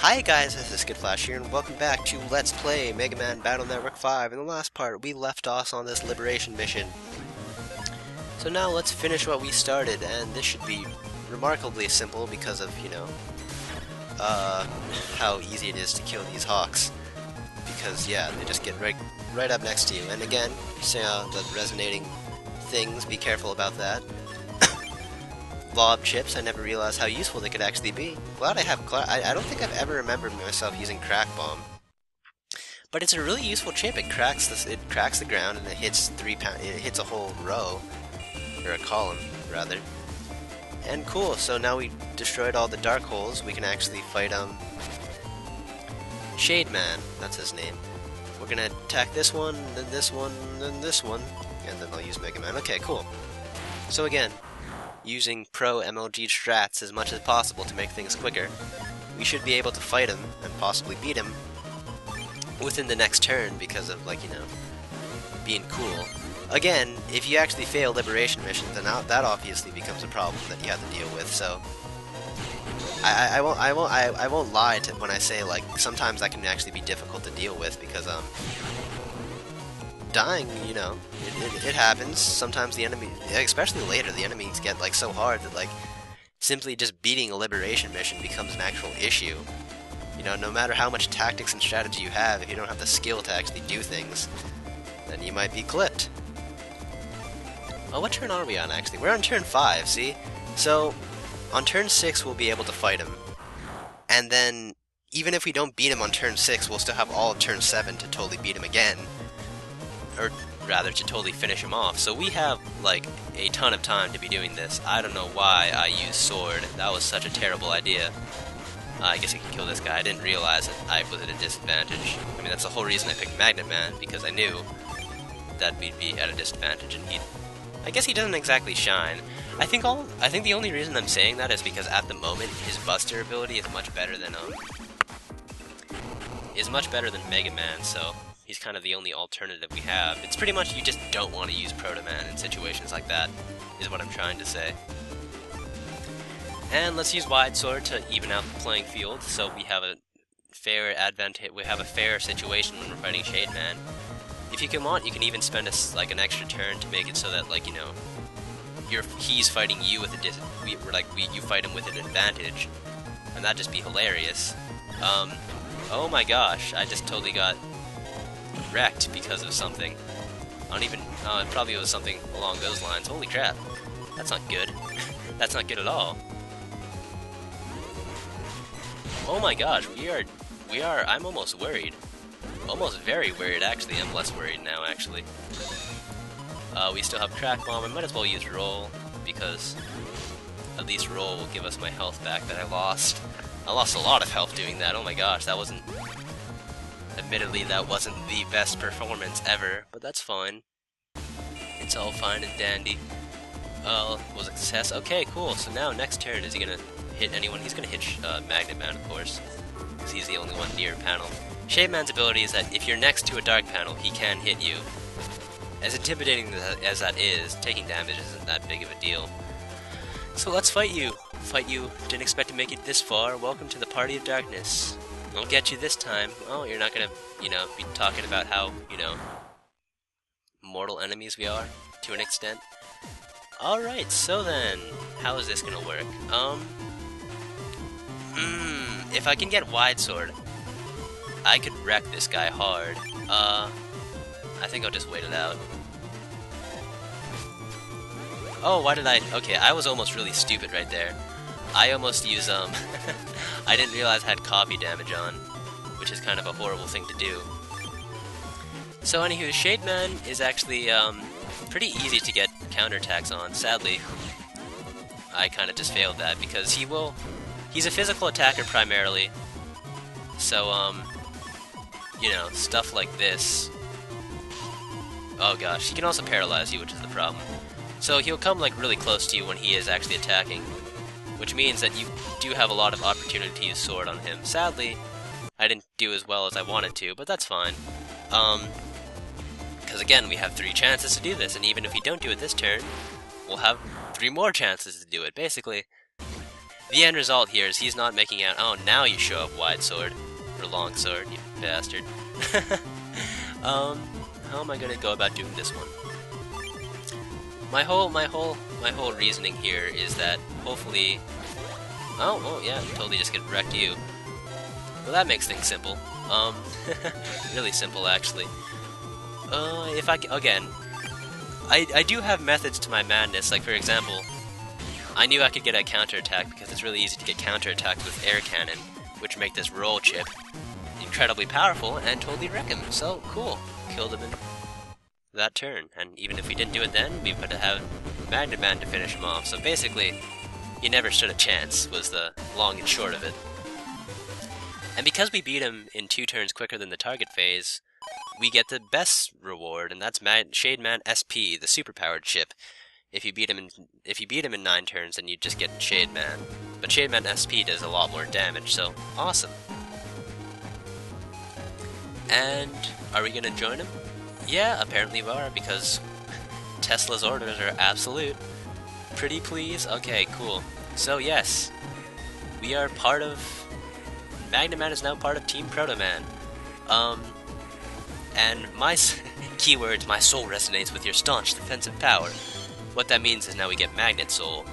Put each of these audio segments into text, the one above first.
Hi guys, this is Skittflash here, and welcome back to Let's Play Mega Man Battle Network 5. In the last part, we left off on this liberation mission. So now let's finish what we started, and this should be remarkably simple because of, how easy it is to kill these hawks. Because, yeah, they just get right up next to you. And again, you see the resonating things, be careful about that. Lob chips, I never realized how useful they could actually be. Glad I have I don't think I've ever remembered myself using Crack Bomb. But it's a really useful chip. It cracks the ground and it hits it hits a whole row. Or a column, rather. And cool, so now we destroyed all the dark holes, we can actually fight Shady Man, that's his name. We're gonna attack this one, then this one, then this one, and then I'll use Mega Man. Okay, cool. So again, using pro MLG strats as much as possible to make things quicker, we should be able to fight him and possibly beat him within the next turn because of, being cool. Again, if you actually fail liberation missions, then that obviously becomes a problem that you have to deal with. So I won't lie when I say sometimes that can actually be difficult to deal with because dying, it happens. Sometimes the enemy, especially later, the enemies get so hard that simply just beating a liberation mission becomes an actual issue. No matter how much tactics and strategy you have, if you don't have the skill to actually do things, then you might be clipped. Oh, what turn are we on actually? We're on turn 5, see? So on turn 6 we'll be able to fight him. And then even if we don't beat him on turn 6, we'll still have all of turn 7 to totally beat him again. Or rather, to totally finish him off. So we have, a ton of time to be doing this. I don't know why I used Sword. That was such a terrible idea. I guess I can kill this guy. I didn't realize that I was at a disadvantage. I mean, that's the whole reason I picked Magnet Man, because I knew that we'd be at a disadvantage, and I guess he doesn't exactly shine. I think the only reason I'm saying that is because at the moment, his Buster ability is much better than, Mega Man, so he's kind of the only alternative we have. It's pretty much you just don't want to use Proto Man in situations like that, is what I'm trying to say. And let's use Wide Sword to even out the playing field, so we have a fair situation when we're fighting Shade Man. If you can even spend an extra turn to make it so that he's fighting you with you fight him with an advantage, and that'd just be hilarious. Oh my gosh, I just totally got wrecked because of something. It probably was something along those lines. Holy crap, that's not good. That's not good at all. Oh my gosh, I'm almost worried. Almost very worried, actually. I'm less worried now, actually. We still have Crack Bomb. I might as well use Roll, because at least Roll will give us my health back that I lost. I lost a lot of health doing that. Oh my gosh, admittedly, that wasn't the best performance ever, but that's fine. It's all fine and dandy. Was a success. Okay, cool. So now, next turn, is he gonna hit anyone? He's gonna hit Magnet Man, of course, because he's the only one near panel. Shade Man's ability is that if you're next to a dark panel, he can hit you. As intimidating as that is, taking damage isn't that big of a deal. So let's fight you. Didn't expect to make it this far. Welcome to the party of darkness. I'll get you this time. Oh, you're not gonna, be talking about how, mortal enemies we are, to an extent. Alright, so then, how is this gonna work? If I can get Wide Sword, I could wreck this guy hard. I think I'll just wait it out. Oh, why did okay, I was almost really stupid right there. I almost used, I didn't realize I had copy damage on, which is kind of a horrible thing to do. So anywho, Shade Man is actually, pretty easy to get counterattacks on. Sadly, I kind of just failed that because he's a physical attacker primarily. So, stuff like this. Oh gosh, he can also paralyze you, which is the problem. So he'll come really close to you when he is actually attacking, which means that you do have a lot of opportunity to use Sword on him. Sadly, I didn't do as well as I wanted to, but that's fine. Because again, we have 3 chances to do this, and even if we don't do it this turn, we'll have 3 more chances to do it, basically. The end result here is he's not making out, oh, now you show up wide sword, or long sword, you bastard. How am I gonna go about doing this one? My whole reasoning here is that hopefully, oh yeah, totally just get wrecked you. Well, that makes things simple. Really simple actually. If I again, I do have methods to my madness. Like for example, I knew I could get a counterattack because it's really easy to get counterattacked with air cannon, which make this roll chip incredibly powerful and totally wreck him. So cool, killed him in that turn. And even if we didn't do it then, we would have Man to finish him off. So basically, he never stood a chance. Was the long and short of it. And because we beat him in 2 turns quicker than the target phase, we get the best reward, and that's ShadowMan SP, the superpowered chip. If you beat him in 9 turns, then you just get ShadowMan. But ShadowMan SP does a lot more damage, so awesome. And are we gonna join him? Yeah, apparently we are, because Tesla's orders are absolute. Pretty please? Okay, cool. So yes, we are part of... Man is now part of Team Proto-Man. And my keywords, my soul resonates with your staunch defensive power. What that means is now we get Magnet Soul.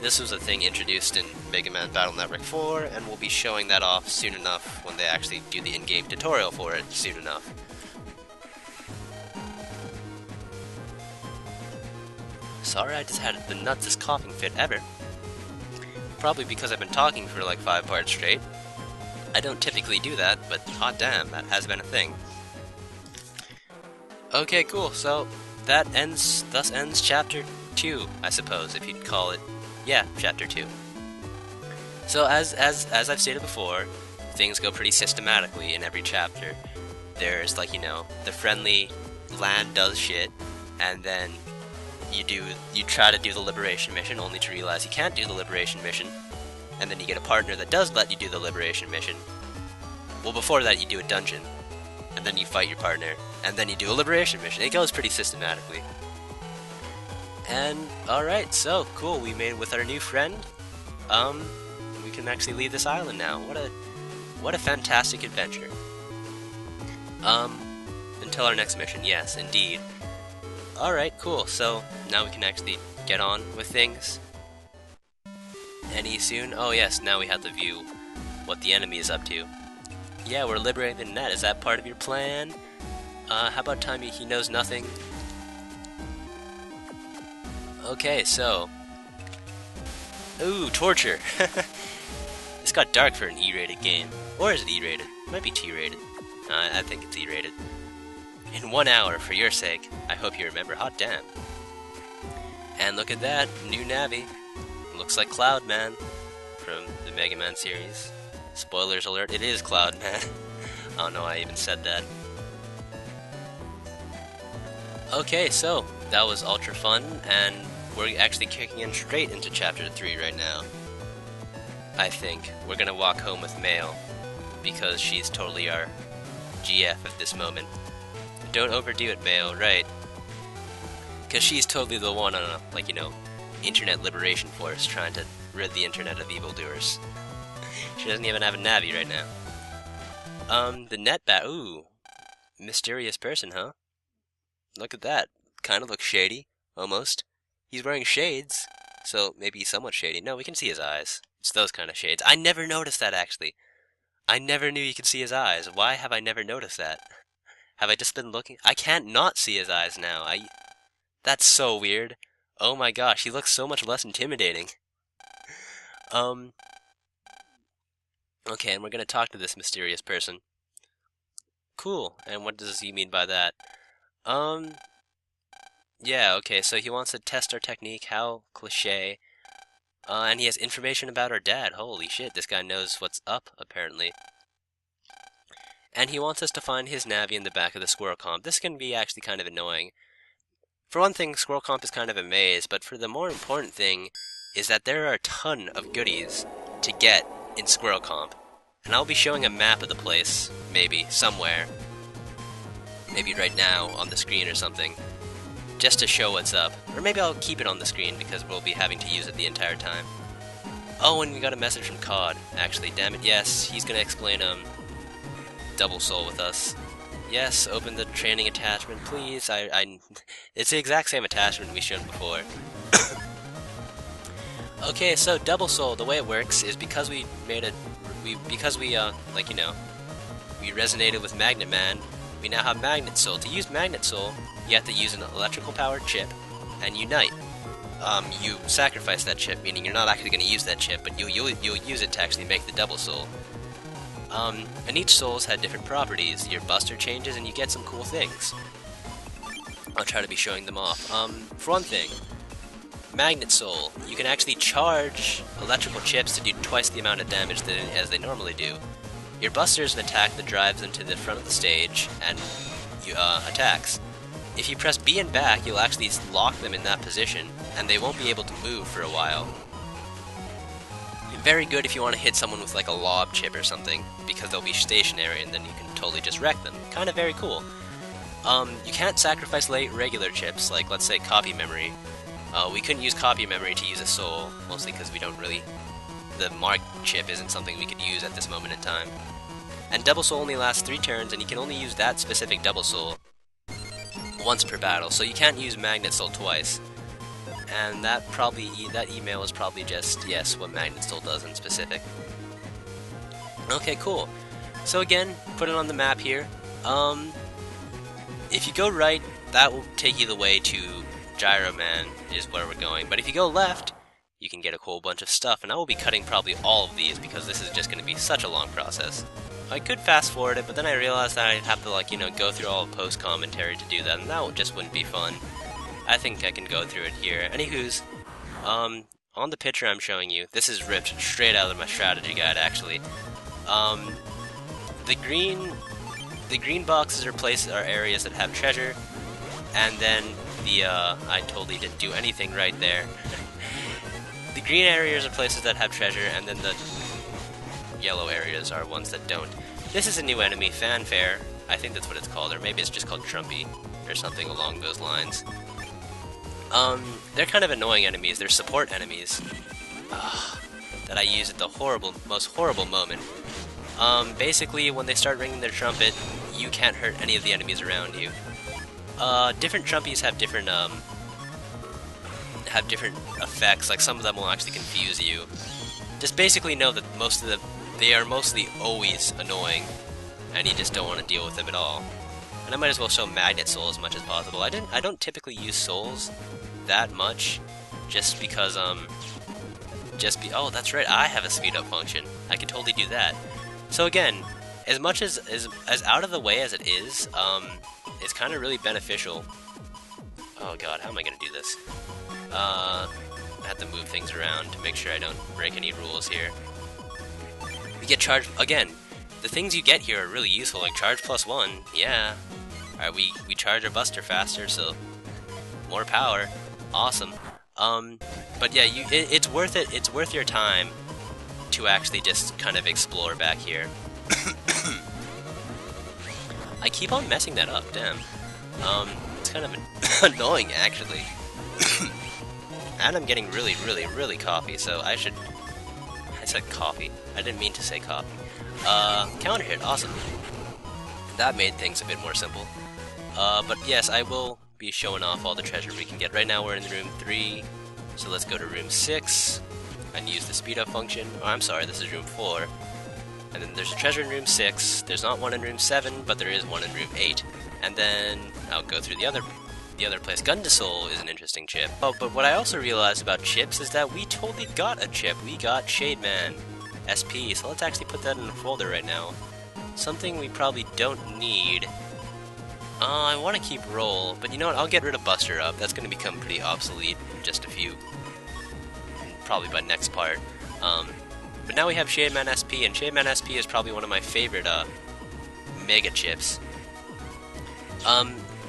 This was a thing introduced in Mega Man Battle Network 4, and we'll be showing that off soon enough when they actually do the in-game tutorial for it soon enough. Sorry, I just had the nutsest coughing fit ever. Probably because I've been talking for like 5 parts straight. I don't typically do that, but hot damn, that has been a thing. Okay, cool, so that thus ends Chapter 2, I suppose, if you'd call it. Yeah, Chapter 2. So as I've stated before, things go pretty systematically in every chapter. There's, like, you know, the friendly land does shit, and then you try to do the liberation mission, only to realize you can't do the liberation mission. And then you get a partner that does let you do the liberation mission. Well, before that you do a dungeon, and then you fight your partner, and then you do a liberation mission. It goes pretty systematically. And, alright, so, cool, we made it with our new friend. We can actually leave this island now. What a fantastic adventure. Until our next mission, yes, indeed. Alright, cool, so, now we can actually get on with things. Any soon? Oh yes, now we have to view what the enemy is up to. Yeah, we're liberating the net. Is that part of your plan? How about Tommy? He knows nothing. Okay, so... Ooh, torture! This got dark for an E-rated game. Or is it E-rated? It might be T-rated. I think it's E-rated. In 1 hour, for your sake. I hope you remember. Hot damn. And look at that, new Navi. Looks like Cloud Man from the Mega Man series. Spoilers alert, it is Cloud Man. I don't know why I even said that. Okay, so that was ultra fun, and we're actually kicking in straight into Chapter 3 right now. I think. We're gonna walk home with Mail, because she's totally our GF at this moment. Don't overdo it, Mail, right? Because she's totally the one on a, like, you know, internet liberation force trying to rid the internet of evildoers. She doesn't even have a Navi right now. The net bat. Ooh. Mysterious person, huh? Look at that. Kind of looks shady. Almost. He's wearing shades, so maybe he's somewhat shady. No, we can see his eyes. It's those kind of shades. I never noticed that, actually. I never knew you could see his eyes. Why have I never noticed that? Have I just been looking? I can't not see his eyes now. That's so weird. Oh my gosh, he looks so much less intimidating. Okay, and we're gonna talk to this mysterious person. Cool, and what does he mean by that? Yeah, okay, so he wants to test our technique, how cliché. And he has information about our dad. Holy shit, this guy knows what's up, apparently. And he wants us to find his Navi in the back of the Squirrel Comp. This can be actually kind of annoying. For one thing, Squirrel Comp is kind of a maze, but for the more important thing is that there are a ton of goodies to get in Squirrel Comp. And I'll be showing a map of the place, maybe, somewhere. Maybe right now, on the screen or something. Just to show what's up. Or maybe I'll keep it on the screen because we'll be having to use it the entire time. Oh, and we got a message from COD, actually, damn it, yes, he's gonna explain, Double Soul with us. Yes, open the training attachment, please. It's the exact same attachment we showed before. Okay, so Double Soul, the way it works is because we resonated with Magnet Man, we now have Magnet Soul. To use Magnet Soul, you have to use an electrical powered chip and unite. You sacrifice that chip, meaning you're not actually going to use that chip, but you'll use it to actually make the Double Soul. And each soul's had different properties. Your buster changes and you get some cool things. I'll try to be showing them off. For one thing, Magnet Soul, you can actually charge electrical chips to do twice the amount of damage as they normally do. Your buster is an attack that drives them to the front of the stage and attacks. If you press B and back, you'll actually lock them in that position, and they won't be able to move for a while. Very good if you want to hit someone with like a lob chip or something, because they'll be stationary and then you can totally just wreck them. Kind of very cool. You can't sacrifice regular chips, like let's say HPMemory. We couldn't use HPMemory to use a soul, mostly because we don't really... The mark chip isn't something we could use at this moment in time. And Double Soul only lasts 3 turns, and you can only use that specific Double Soul once per battle, so you can't use Magnet Soul twice. And that email is probably just, yes, what Magnet Soul does in specific. Okay, cool. So again, put it on the map here. If you go right, that will take you the way to Gyro Man, is where we're going. But if you go left, you can get a whole bunch of stuff, and I will be cutting probably all of these because this is just going to be such a long process. I could fast forward it, but then I realized that I'd have to, like, go through all the post commentary to do that, and that just wouldn't be fun. I think I can go through it here. Anywho's, on the picture I'm showing you, this is ripped straight out of my strategy guide, actually. The green boxes are areas that have treasure, and then I totally didn't do anything right there. The green areas are places that have treasure, and then the yellow areas are ones that don't. This is a new enemy, Fanfare. I think that's what it's called, or maybe it's just called Trumpy, or something along those lines. They're kind of annoying enemies. They're support enemies that I use at the most horrible moment. Basically, when they start ringing their trumpet, you can't hurt any of the enemies around you. Different Trumpies have different effects. Like, some of them will actually confuse you. Just basically know that they are mostly always annoying, and you just don't want to deal with them at all. And I might as well show Magnet Soul as much as possible. I don't typically use souls that much, just because oh, that's right, I have a speed up function. I can totally do that. So again, as much as out of the way as it is, it's kind of really beneficial. Oh god, how am I gonna do this? I have to move things around to make sure I don't break any rules here. We get charged again. The things you get here are really useful, like Charge+1, yeah. Alright, we charge our buster faster, so more power. Awesome. But yeah, it's worth it. It's worth your time to actually just kind of explore back here. I keep on messing that up, damn. It's kind of annoying, actually. And I'm getting really, really, really coffee, so I said coffee. I didn't mean to say coffee. Counter hit, awesome. That made things a bit more simple. But yes, I will be showing off all the treasure we can get. Right now we're in room 3, so let's go to room 6 and use the speed up function. Oh, I'm sorry, this is room 4. And then there's a treasure in room 6. There's not one in room 7, but there is one in room 8. And then I'll go through the other place. GunDelS1 is an interesting chip. Oh, but what I also realized about chips is that we totally got a chip. We got ShadowMan SP, so let's actually put that in a folder right now. Something we probably don't need. I want to keep roll, but you know what, I'll get rid of Buster Up. That's going to become pretty obsolete in just a few, probably by next part. But now we have ShadowMan SP, and ShadowMan SP is probably one of my favorite mega chips.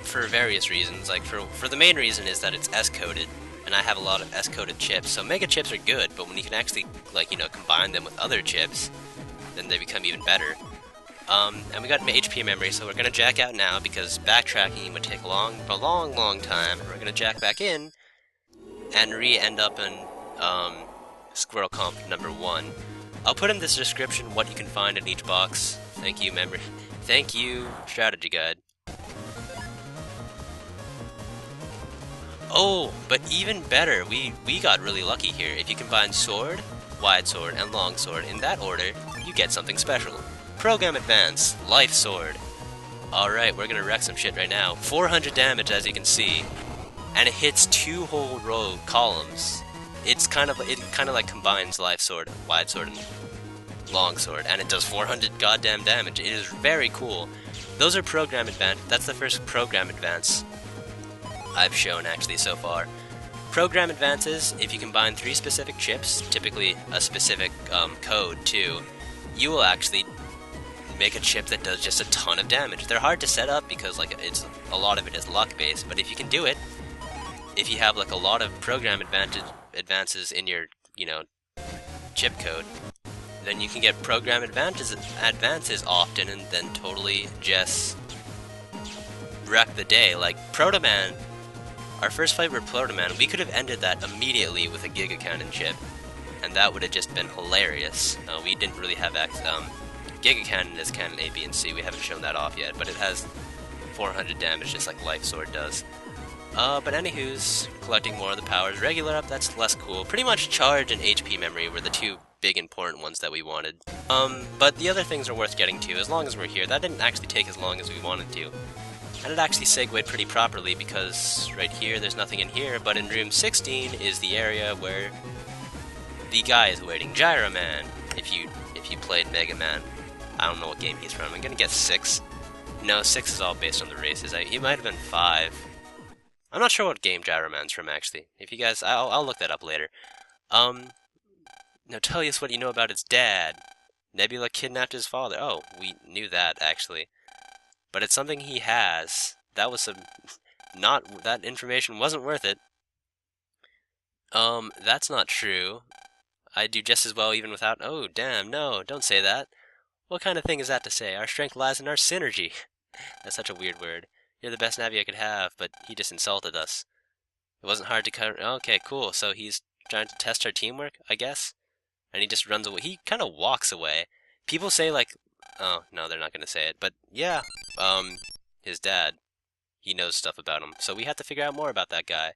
For various reasons. Like, for the main reason is that it's S-coded, and I have a lot of S-coded chips, so mega chips are good, but when you can actually, like, combine them with other chips, then they become even better. And we got HPMemory, so we're gonna jack out now, because backtracking would take a long time, and we're gonna jack back in, and end up in, Squirrel Comp number 1. I'll put in this description what you can find in each box. Thank you, memory. Thank you, strategy guide. Oh, but even better, we got really lucky here. If you combine sword, wide sword, and long sword in that order, you get something special. Program Advance, life sword. Alright, we're gonna wreck some shit right now. 400 damage, as you can see. And it hits 2 whole row columns. It kind of like combines life sword, wide sword, and long sword, and it does 400 goddamn damage. It is very cool. Those are program advance. That's the first program advance I've shown actually so far. Program advances, if you combine 3 specific chips, typically a specific code too, you will actually make a chip that does just a ton of damage. They're hard to set up because like a lot of it is luck based, but if you can do it, if you have like a lot of program advances in your, chip code, then you can get program advances often and then totally just wreck the day. Like Protoman, our first fight with Protoman, we could have ended that immediately with a Giga Cannon chip, and that would have just been hilarious. We didn't really have Giga Cannon is Cannon A, B, and C. We haven't shown that off yet, but it has 400 damage just like Life Sword does. But anywho's, collecting more of the powers. Regular up, that's less cool. Pretty much Charge and HPMemory were the 2 big important ones that we wanted. But the other things are worth getting to, as long as we're here. That didn't actually take as long as we wanted to. And it actually segued pretty properly, because right here, there's nothing in here, but in room 16 is the area where the guy is waiting. Gyro Man, if you played Mega Man. I don't know what game he's from. I'm gonna guess 6. No, 6 is all based on the races. He might have been 5. I'm not sure what game Gyro Man's from, actually. If you guys, I'll look that up later. Now tell us what you know about his dad. Nebula kidnapped his father. Oh, we knew that, actually. But it's something he has. That was that information wasn't worth it. That's not true. I do just as well even without, oh, damn, no, don't say that. What kind of thing is that to say? Our strength lies in our synergy. That's such a weird word. You're the best Navi I could have, but he just insulted us. It wasn't hard to cut. Okay, cool. So he's trying to test our teamwork, I guess? And he just runs away. He kind of walks away. People say, like, oh, no, they're not going to say it. But, yeah, his dad, he knows stuff about him. So we have to figure out more about that guy.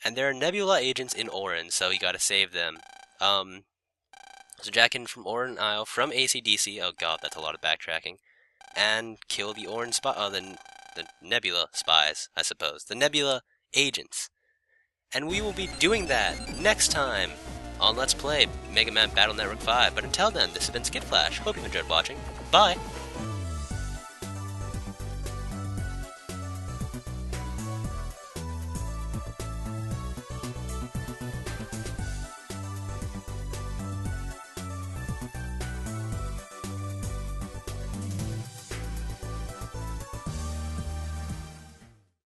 And there are Nebula agents in Orin, so we got to save them. So jack in from Orin Isle, from AC/DC. Oh, God, that's a lot of backtracking. And kill the Orin the Nebula spies, I suppose. The Nebula agents. And we will be doing that next time on Let's Play Mega Man Battle Network 5. But until then, this has been Skittflash. Hope you've enjoyed watching. Bye!